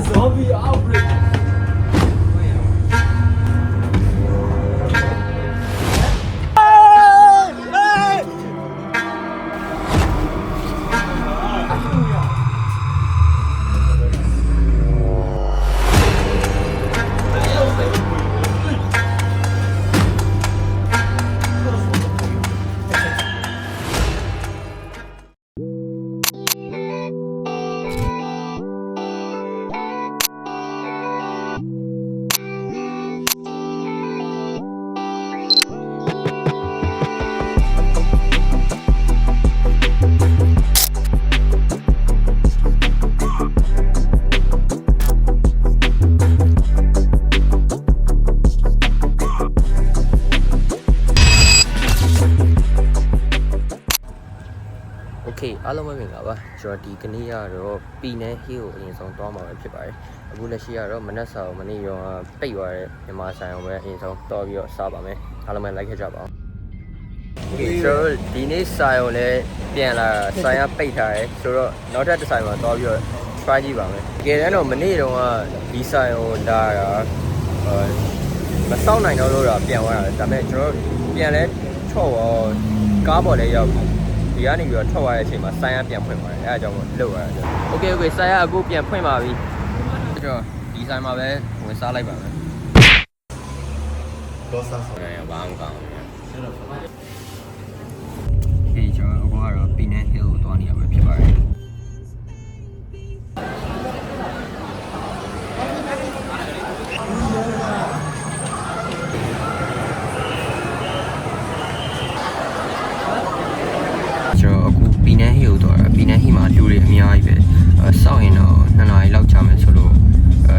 zombie outbreak. Okay အားလုံးပဲမင်္ဂလာပါကျွန်တော်ဒီကနေ့ကတော့ပြည်နယ်ဟေးကိုအရင်ဆုံးသွားမှာပဲဖြစ်ပါတယ်အခုလက်ရှိကတော့မနက်စာကိုမနေ့ရောပိတ်သွားတဲ့မြန်မာဆိုင်အောင်ပဲအရင်ဆုံးတော်ပြီးတော့စားပါမယ်အားလုံးပဲ like ခဲ့ကြပါအောင် Okay ဆိုတော့ဒီနေ့ဆိုင်အောင်လည်းပြန်လာဆိုင်ရပိတ်ထားတယ်ဆိုတော့နောက်ထပ်တစ်ဆိုင်မှာသွားပြီးတော့ try ကြည့်ပါမယ်တကယ်တမ်းတော့မနေ့တုန်းကဒီဆိုင်ကိုလာတာမစောင့်နိုင်တော့လို့တော့ပြန်သွားတာဒါပေမဲ့ကျွန်တော်ပြန်လဲချော့ရောကားပေါ်လည်းရောက်ပြီဒီကနေပြီးတော့ထွက်သွားတဲ့အချိန်မှာဆိုင်ရပြန်ဖွင့်သွားတယ်အဲအကြောင်းကိုလှုပ်ရတာ။ Okay ဆိုင်ရအခုပြန်ဖွင့်ပါပြီ။အဲ့တော့ဒီဆိုင်မှာပဲဝင်စားလိုက်ပါမယ်။တော့စားရဘာမှမကောင်းဘူး။ဒီကျွန်တော်ကတော့ပီနန်ဟီးကိုသွားနေရမှာဖြစ်ပါတယ်။ပီနန်ဟီကိုတော့ပီနန်ဟီမှာလူတွေအများကြီးပဲစောင့်ရင်တော့2နာရီလောက်ကြာမယ်ဆိုလို့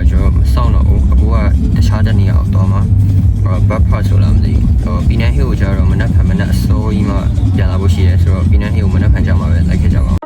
ကျွန်တော်မစောင့်တော့ဘူးအခုကတခြားတနေရာကိုတော့မှာဘတ်ဖတ်ဆိုလားမသိဘူးပီနန်ဟီကိုကျတော့မနက်ဖြန်မနက်အစောကြီးမှပြန်လာဖို့ရှိရဲဆိုတော့ပီနန်ဟီကိုမနက်ဖြန်ကြာမှာပဲလိုက်ခဲ့ကြပါဦး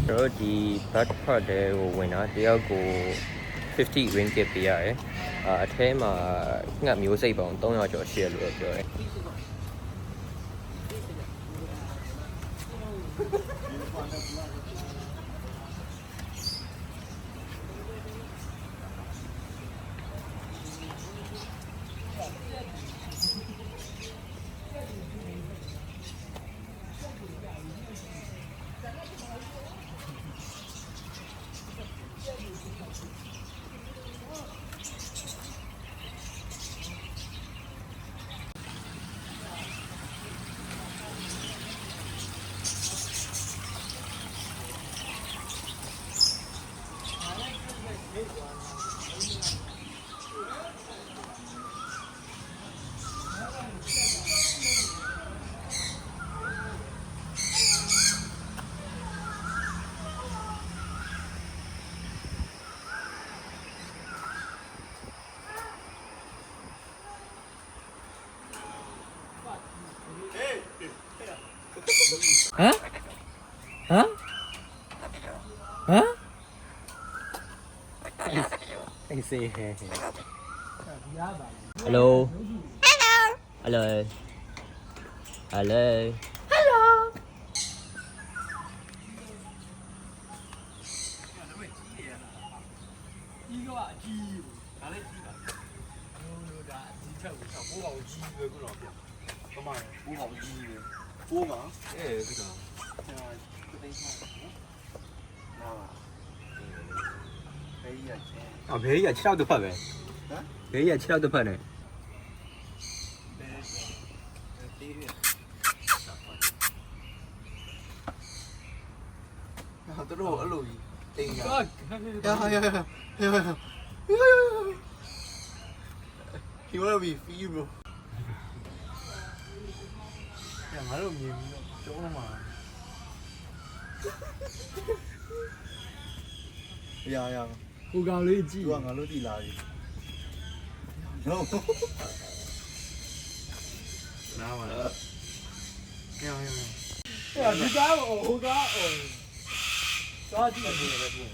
ကျွန်တော်ဒီ bad part တွေကိုဝင်တာတယောက်ကို50 ringgit ပေးရတယ်အထဲမှာငှက်မျိုးစိတ်ပေါင်း300ကျော်ရှိရလို့ပြောတယ်I say hey. Hello. Hello. Hello. Hello. Bé giờ chiếc tôi phật về. Bé giờ chiếc tôi phật này. Tôi đồ ở lùi tiền à. He wanna be free bro. Chẳng nói được nhiều chỗ mà. Yeah. ဟိုကောင်လေးကြည့် သူကငါတို့တီလာပြီ no နားပါလားဟဲ့ဟဲ့ အဲ့ဒီကားဟိုကားသွားကြည့်တယ်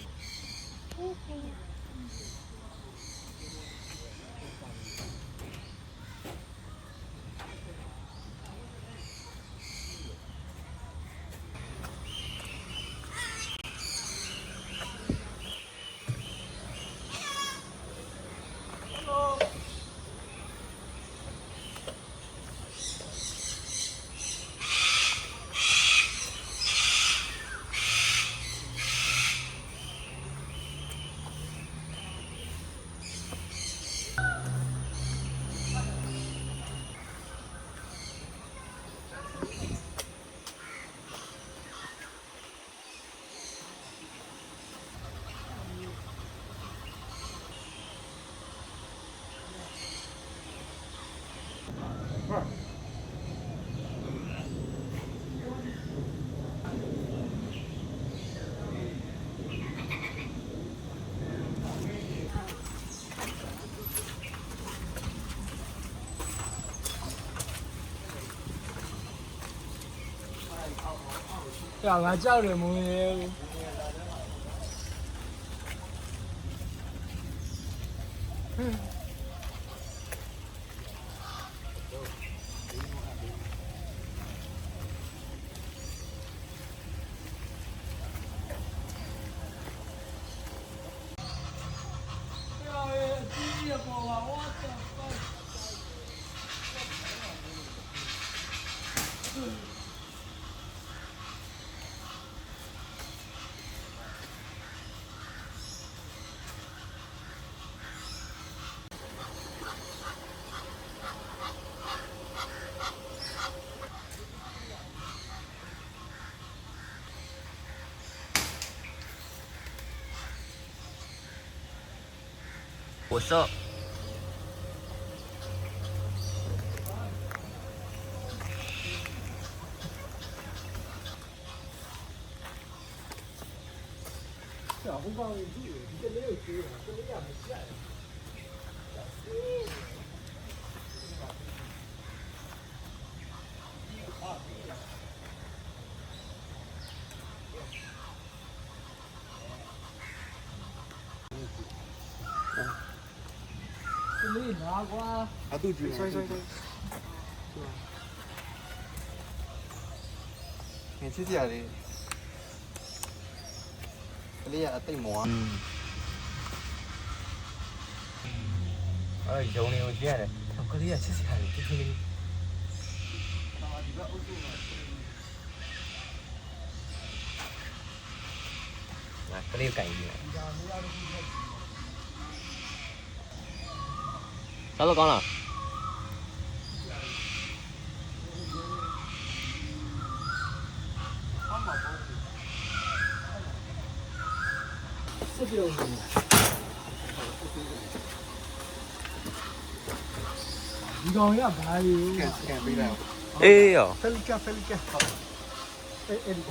呀，俺家人没有。我说。小红包你注意，你这没有吃的，这没样没馅。这没拿过啊？啊杜鹃sorry 你去哪里ကလေးကအသိမောအဲ့ရုံလေးကိုကြည့်ရတယ်ကလေးကချစ်စရာလေးတိတိလေးငါကလေးကိုကြိုင်နေတယ်စားတော့ကောင်းလား这就是。ဒီကောင်ရဘာလဲ scan ပေးလိုက် အေးရော ဖယ်လီကာဟုတ်အဲ့ဒီ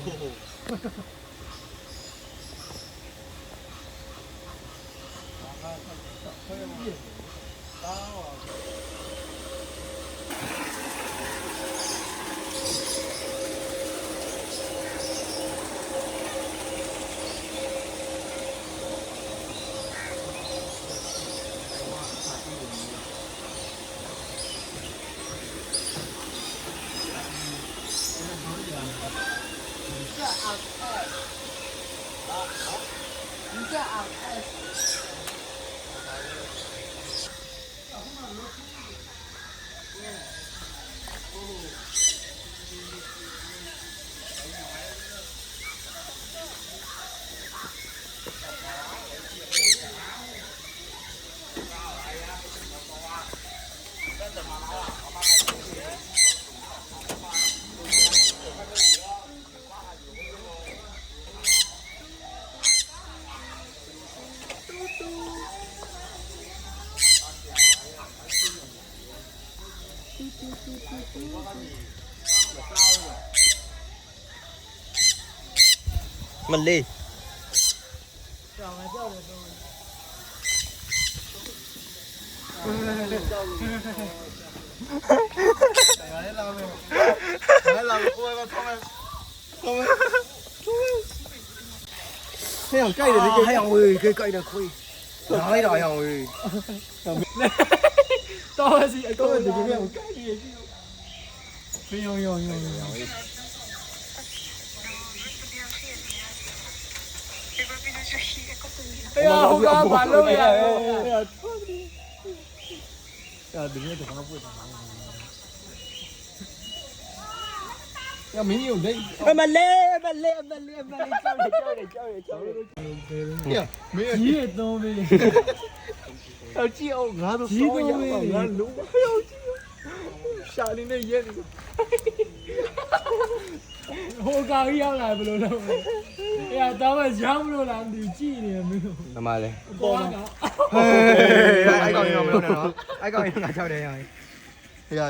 မလေး ကြောင်ကြောက်တယ်တော့来拉没？来拉没？我冲没？冲没？还想盖的这个，还想喂，给盖的可以。哪里打想喂？多一次，多一次，咩？我盖嘢先。用。哎呀，好高把路呀！呀，里面怎么不怎么？要没有人，没嘞，呀，没有。几多没？要鸡哦，俺都几多没？俺卤。下你那眼里，好高要来不了。哎呀，咱们抢不了了，你几年没有？干嘛嘞？高高。哎，搞用没有呢？哎，搞用俺教练呀。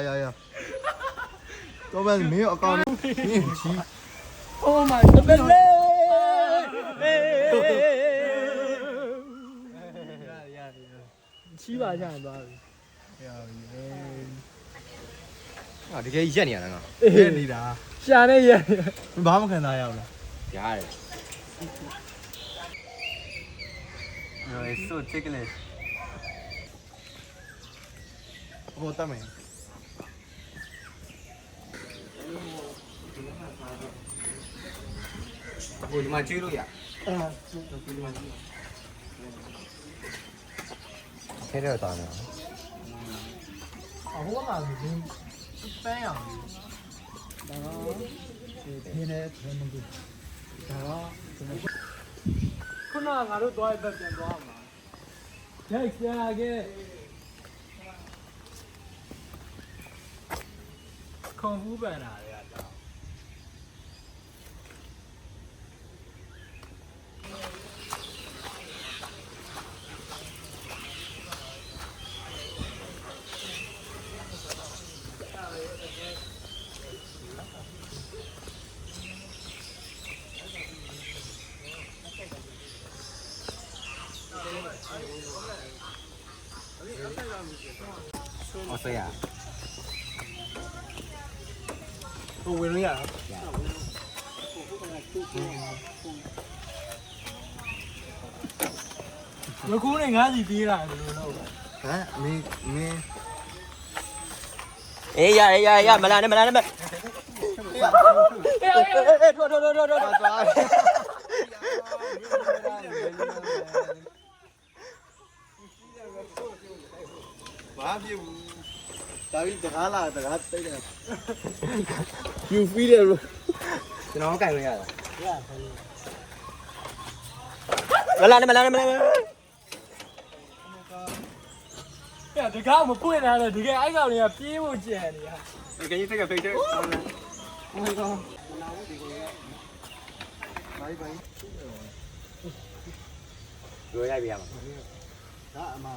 呀。老板没有搞，没有鸡。 Oh my god！ 七把下巴。啊，这个一年了啊。这你的。下那也。你爸妈看哪样了？假的。说这个嘞。我打没。 我他妈追路呀！开这打呢？我嘛是一般样的。那个，天天他们都，那个，可能俺都多一百变多嘛。这下个，康复班哪里呀？ 我说呀，我为了呀。我估计俺是低了，哎，没。哎呀，没来，没。哎，拖。马屁股，大鱼这哈啦，这哈对的。有飞的不？这让我干一下子。没来。呀，这看我们不会来的，这个爱搞你啊，比不见的呀。你给你这个飞车。我一个。来一个。有那边吗？打嘛。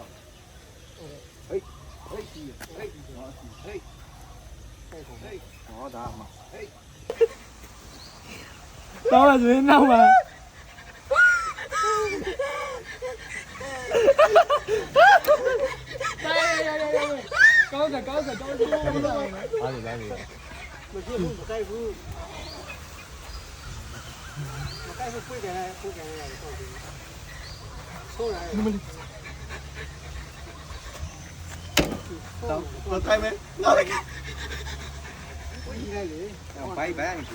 好打嘛。老板准备弄吗？高个。哪里？我开没？哪里？摆你去。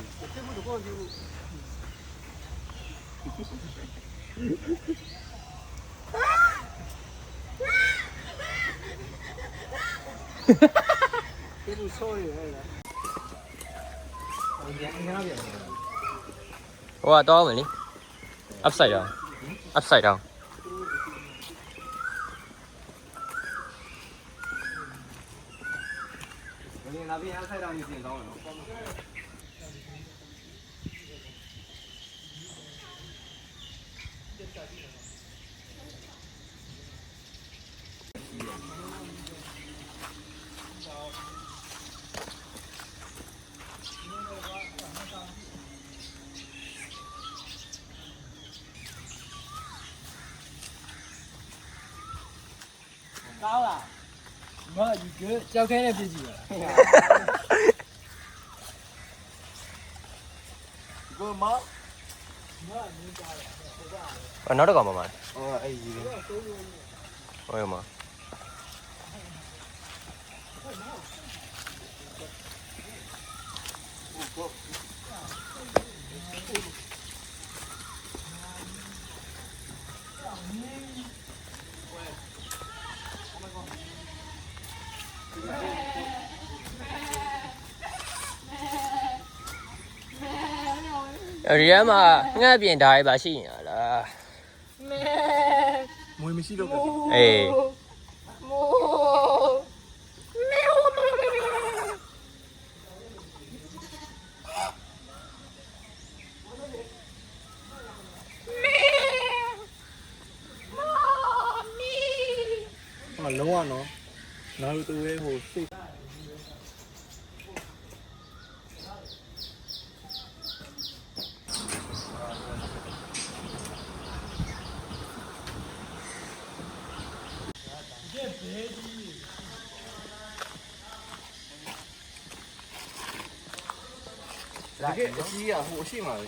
哇，多少文哩 ？Upside down。那边upside down 就挺高了。高了。Ma, you good? ကြောက်ခဲနဲ့ပြည့်ကြည့်ပါ ကိုမ နောက်တော့ကောင်ပါမ ဟောအဲ့ဒီလေ ဟုတ်ရမရီယမ်မှာငှက်ပြင်ဓာတ်ပါရှိရင်လား မွေမရှိတော့ဘူး အေး ဟာလုံးဝနော်နောက်တူရဲ့ဟိုစိတ် တကယ်အကြီးကဟိုအရှိမှပဲ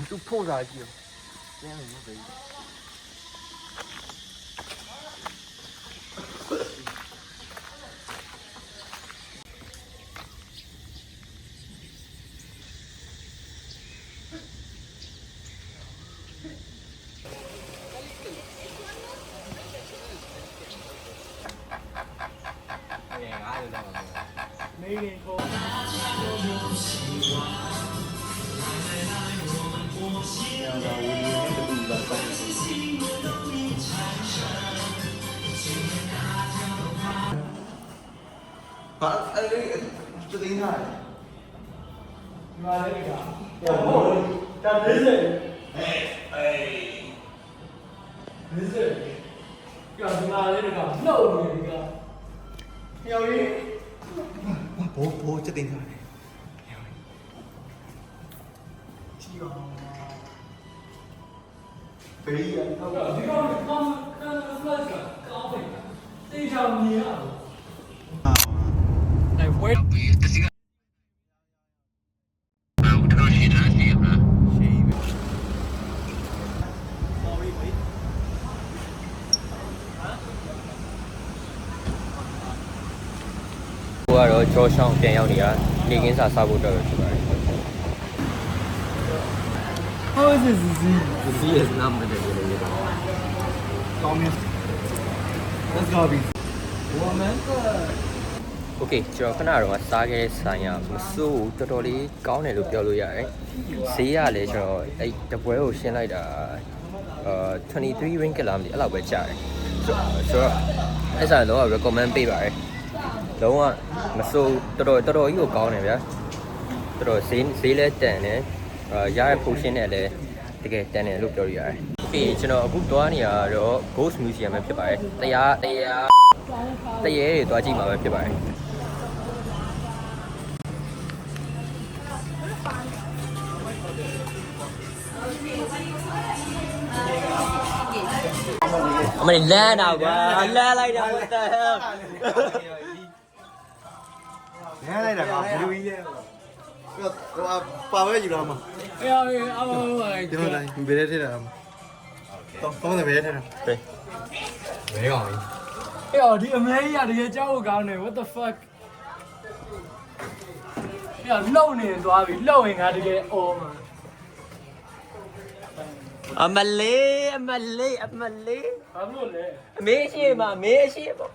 သူဖို့စားကြည့် ကျန်းနေလို့ပဲ နေနေကို ဟာအဲ့ဒီသူတင်းထားတယ် ဒီမှာလေးကဟုတ်ဒါ40ဟေး40ကဒီမှာလေးကနှုတ်နေဒီကမြောက်ကြီး ဘိုးချက်တင်းထားတယ် ကြည့်ပါ ဘေးရ ဟုတ်ကဲ့ဒီကောင်ကကန်ဖလတ်ကကောင်းတယ်တေးချောင်မြင်ရအောင်အဲ့ဝဲ ကိုကတော့ဂျော့ရှောင်းပြန်ရောက်နေတာနေကင်းစာစားဖို့တော့ဖြစ်ပါတယ် How is this easy? The sea is not the way. Come here. Let's go, B. Woman. Okay ကျွန်တော်ခဏတော့စားခဲ့တဲ့ဆိုင်ကမစိုးတော်တော်လေးကောင်းတယ်လို့ပြောလို့ရတယ်ဈေးကလည်းကျွန်တော်အဲ့တပွဲကိုရှင်းလိုက်တာ23 ringgit လားမသိအဲ့လောက်ပဲကျတယ်ဆိုတော့အဲ့ဆိုင်တော့ recommend ပေးပါတယ်လုံးဝမစိုးတော်တော်ကြီးကိုကောင်းတယ်ဗျာတော်တော်ဈေးလဲတန်တယ်ရတဲ့ portion နဲ့လည်းတကယ်တန်တယ်လို့ပြောရရတယ်။ Okay ကျွန်တော်အခုသွားနေရတော့ Ghost Museum ပဲဖြစ်ပါတယ်။တရားတွေသွားကြည့်မှာပဲဖြစ်ပါတယ်။အမေလမ်းတော့ကွာလမ်းလိုက်တာ what the hell ငါလိုက်တာကဘယ်လိုကြီးလဲဟိုပါပဲယူတော့မှာ 哎呀，阿妈， ဒီလိုတိုင်းဘယ်ထဲထည့်တာတော့တယ်ဘယ်ထဲထည့်တာ 对ဘယ်ကောင်ကြီး 哎呀，ဒီအမေကြီးကတကယ်ကြောက်ကောင်းတယ် what the fuck 哎呀လှုပ်နေသွားပြီလှုပ်ရင်ငါတကယ်အော်မှာ အမလေးအမလေး ဘာလို့လဲ အမေရှိမှာမေးရှိပေါ့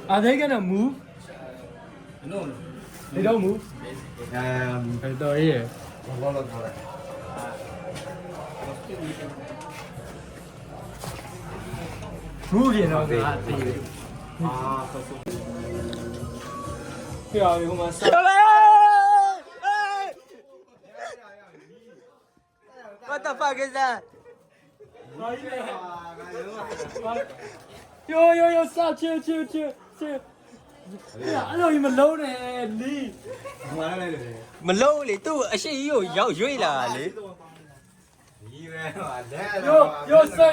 Are they gonna move? No. They don't move. တော်ရဲ့ ဘောလုံးခေါ်တယ် move ရင်တော့ငါသိတယ် အာဆောဆော ပြောင်းဟိုမှာစ What the fuck is that ယောစချေအဲ့လိုမလုံးနဲ့လီ ငါလည်းလေ မလုံးလေသူ့အရှိကြီးကိုရောက်ရွေ့လာလေ ရ Yo, sir,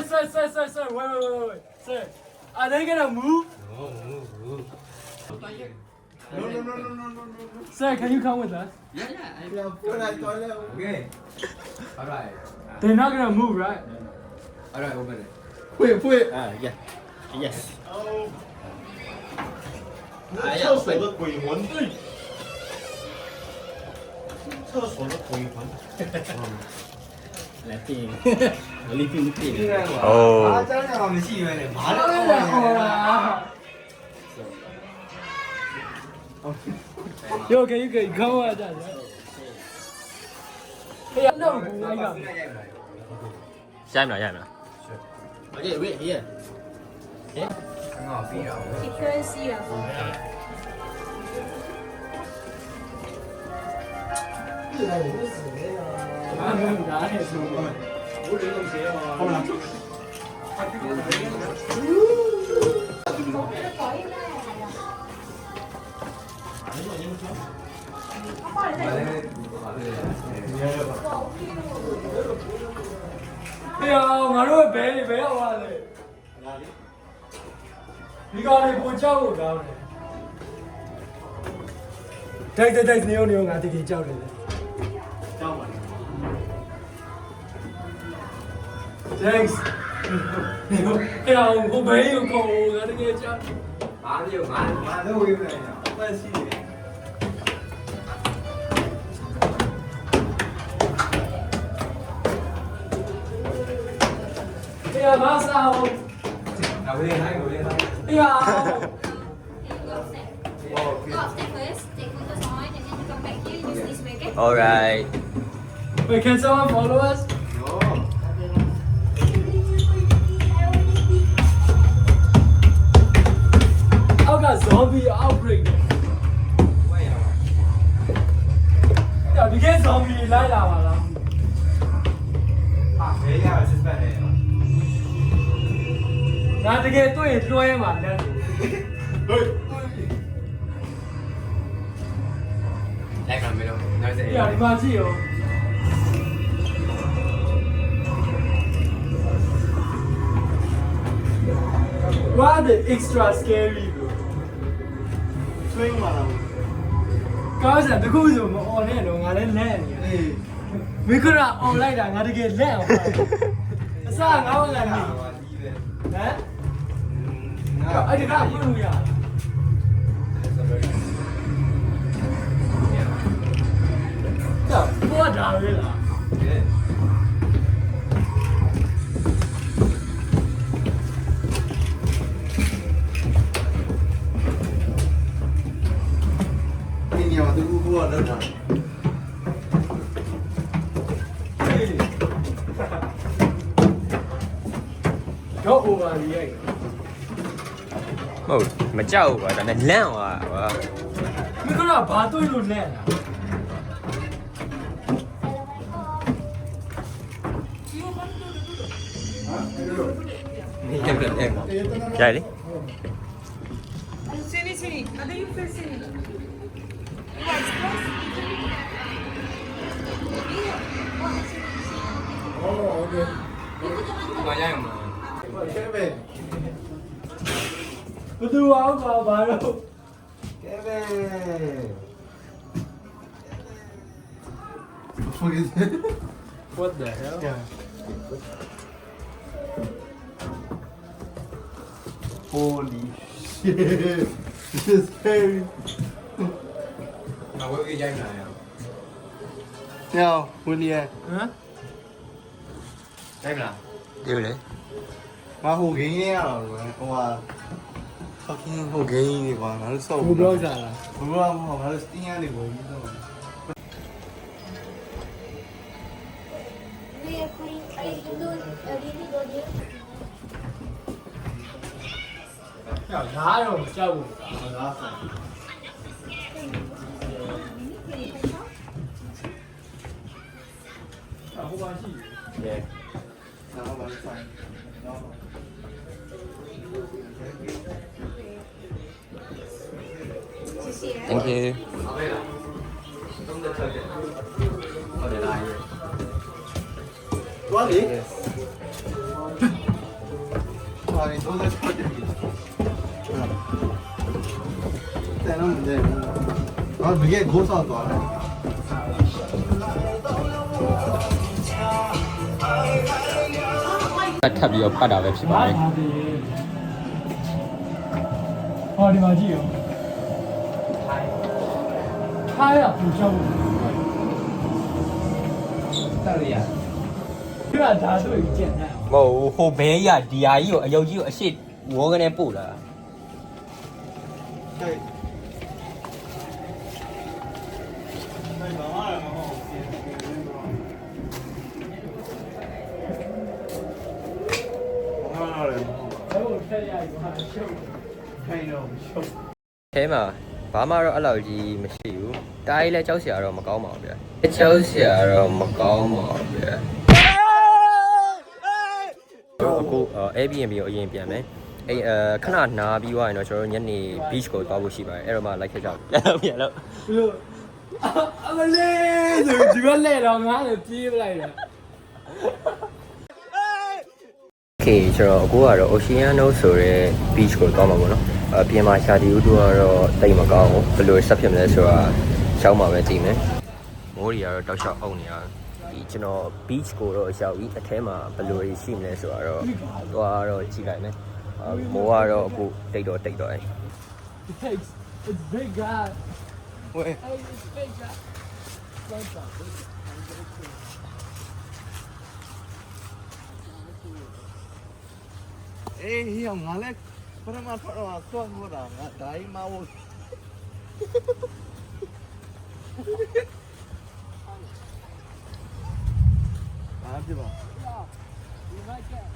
wait, sir. Are they gonna move? No. Sir, can you come with us? Okay. Alright. They're not gonna move, right? Alright, open it. Wait. yeah yes 厕所的鬼魂对。厕所的鬼魂。来电我立定电啊，这样我们戏院的，麻了。 Yo, can you come with us? Hey, no, I got. 下一秒 Okay wait here 很好逼啊！ Frequency of Hey, ngài nói bé đâu à này? Đi con này buồn cháu của con này. Đây, nhiều ngài thì cháu này. Cháu mà. Thanks. Hey, ông bé yêu cầu ngài đi nghe cháu. Má đâu yêu này, không phải gì. Hey, má sao? Ngồi lên đấy. Hey, go upstairs first, take photos on, and then you come back here, use this way, okay? alright wait, can someone follow us? I got zombie outbreak. Yeah, we get zombie lại là. Thế ra吃饭嘞。 Ngài thì cái tôi đuôi mà nè. Em làm gì đâu, nói gì? Yeah, mà gì vậy? Why the extra scary bro? 吹嘛啦。 Cause the good one on it, ngài lên nè. Mình cứ là online là ngài thì cái lẹ không phải. Sao ngài không làm gì? Hả? Ai thì nào cũng được à? Trời, mua đào vậy là. Đi nhiều mà tôi mua nữa rồi. Go over here. ဟုတ်မကြောက်ဘူးကွာဒါနဲ့လန့်သွားကွာ mình cứ là bà tôi luôn nè. ရိုက်လေ Sini, ada you first sini. Oh, okay. Mà nhanh mà. Cái về. Tôi áo vào bà đâu. Cái về. What the hell? Yeah. Holy shit. This is scary. Mà có cái danh này à? Nào, William. Hả? Danh là? တွေ့လေ Mà hồ ghế nghe rồi. Wow. Fucking hồ ghế đi qua, nó sâu. Cô bro ra là. Đúng không? Họ nói tiếng Anh thì vừa như thế rồi. Ya đá rồi sao? Đó phải. Không quan gì. yeah Đó là phải. Đó. thank you Ở đây là không được chơi được. Ở đây là gì? သွားလေဟာဒီတော့ဆက်ပတ်တယ်တယ်နော်တယ်ဟာဘယ်ကိုဆောက်သွားလဲ ထပ်ပြီးတော့ပတ်တာပဲဖြစ်ပါတယ် ဟောဒီမှာကြည့်ရောထားရပူချောင်းတာရဒီကဓာတ်တွေကျန်တယ် မဟုတ်ဟိုဘဲရဒီယာကြီးကိုအယုတ်ကြီးကိုအရှိဝေါကနေပို့လာ ဟဲ့ ထဲမှာဘာမှတော့အဲ့လောက်ကြီးမရှိဘူးတားကြီးလည်းကြောက်စရာတော့မကောင်းပါဘူးဗျာကြောက်စရာတော့မကောင်းပါဘူးဗျာအခု Airbnb ကိုအရင်ပြန်မယ်အဲ့ခဏနားပြီးသွားရင်တော့ကျွန်တော်ညနေ beach ကိုသွားဖို့ရှိပါတယ်အဲ့တော့မှလိုက်ခဲ့ကြပြန်လို့ အမလေးဆိုဒီကလဲတော့ငါလည်းပြေးပလိုက်တယ် โอเคကျွန်တော်အခုကတော့ Oceano ဆိုတဲ့ beach ကိုသွားမှာပေါ့နော်ပြင်မှာရှာတီဦးတို့ကတော့တိတ်မကောင်းဘူးဘယ်လိုဆက်ဖြစ်မလဲဆိုတာရှောင်းမှာပဲသိမယ်မိုးတွေကတော့တောက်လျှောက်အုံနေရဒီကျွန်တော် beach ကိုတော့ရောက်ပြီးအထဲမှာဘယ်လိုရှိမလဲဆိုတာတော့သွားတော့ကြည့်လိုက်မယ်မိုးကတော့အခုတိတ်တော့ It's big guy ဝဲ Hey it's big guy အေးဟိအောင်ငါလည်းပထမထွက်တော့သွားမို့တာငါဒိုင်းမဟုတ်အားပြပါ You like that?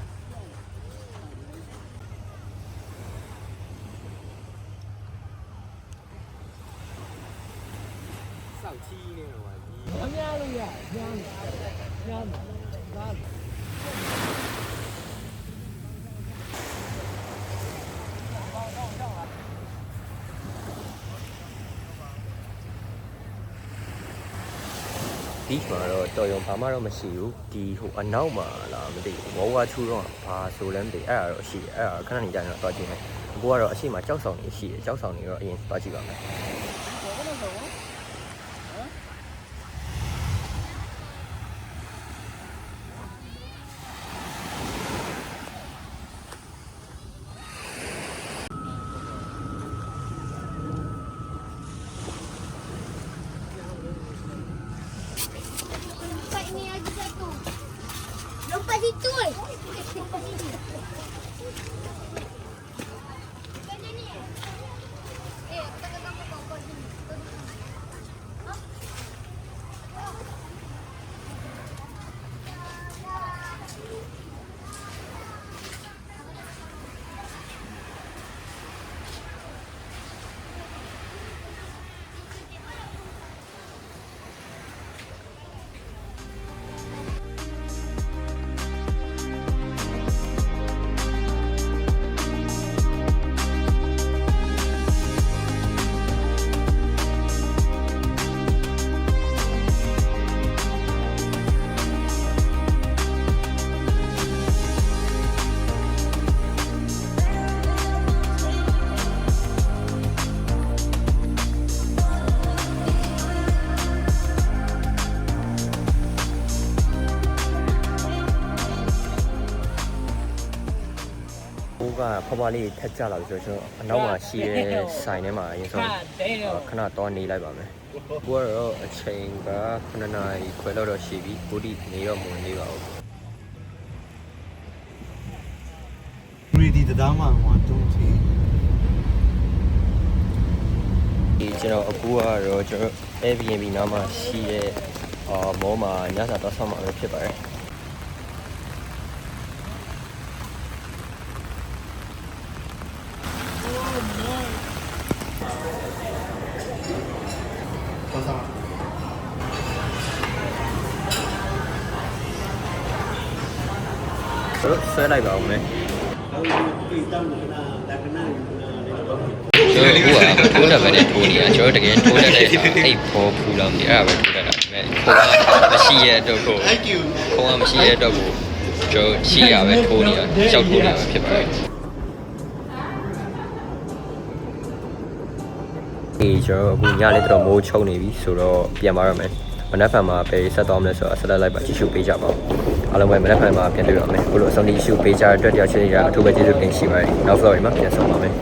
စောက်ချီးနေတော့ပါကြီး အများလို့ရညာညာညာ beach မှာတော့တော်ရုံဘာမှတော့မရှိဘူးဒီဟိုအနောက်မှာလားမသိဘူးဝဝချူတော့ဘာဆိုလဲမသိအဲ့ဒါတော့ရှိတယ်အဲ့ဒါခဏနေကြရင်တော့တွားကြည့်မယ်အခုကတော့အရှိမကြောက်ဆောင်နေရှိတယ်ကြောက်ဆောင်နေတော့အရင်တွားကြည့်ပါမယ်Lupa situ.ကဖွားဖွားလေးထက်ကြလာပြီဆိုတော့ကျွန်တော်အနောက်မှာရှိတဲ့ဆိုင်ထဲမှာအရင်ဆုံးခဏတော့နေလိုက်ပါမယ်။ကိုကတော့အချိန်က9 နာရီခွဲလောက်တော့ရှိပြီ။ကိုဒီနေတော့မဝင်သေးပါဘူး 3D တရားမှဟိုတုံးချီ ။ဒီကျွန်တော်အခုကတော့ကျွန်တော် Airbnb နားမှာရှိတဲ့မောမှာညစာတော့ဆောက်မှာပဲဖြစ်ပါတယ်။ ဆွဲလိုက်ပါဦးမယ် ဒီတောင်းကနာဒါကနာ ကျွန်တော်ကထိုးတက်ပဲနဲ့ထိုးနေတာကျွန်တော်တကယ်ထိုးတက်တဲ့အဲ့ဘောဖူလောင်းနေအဲ့ဒါပဲထိုးတက်တာဒါပေမဲ့ခုံကမရှိရဲ့အတွက်ကိုခုံကမရှိရဲ့အတွက်ကိုကျွန်တော်ရှိရပဲထိုးနေတာရှောက်ထိုးနေတာပဲဖြစ်ပါတယ်ဒီကျွန်တော်အခုညလေးတော့မိုးချုံနေပြီဆိုတော့ပြန်ပါရမယ်မနက်ဖြန်မှာပဲဆက်သွားမလဲဆိုတော့ဆက်လက်လိုက်ပါကြည့်ရှုပေးကြပါဦးအားလုံးပဲမနက်ဖြန်မှာပြန်တွေ့ရမယ်အခုလိုအဆုံးထိရှုပေးကြတဲ့အတွက်တယောက်ချင်းစီကအထူးပဲကျေးဇူးတင်ရှိပါတယ်နောက် vlog မှာပြန်ဆောင်ပါမယ်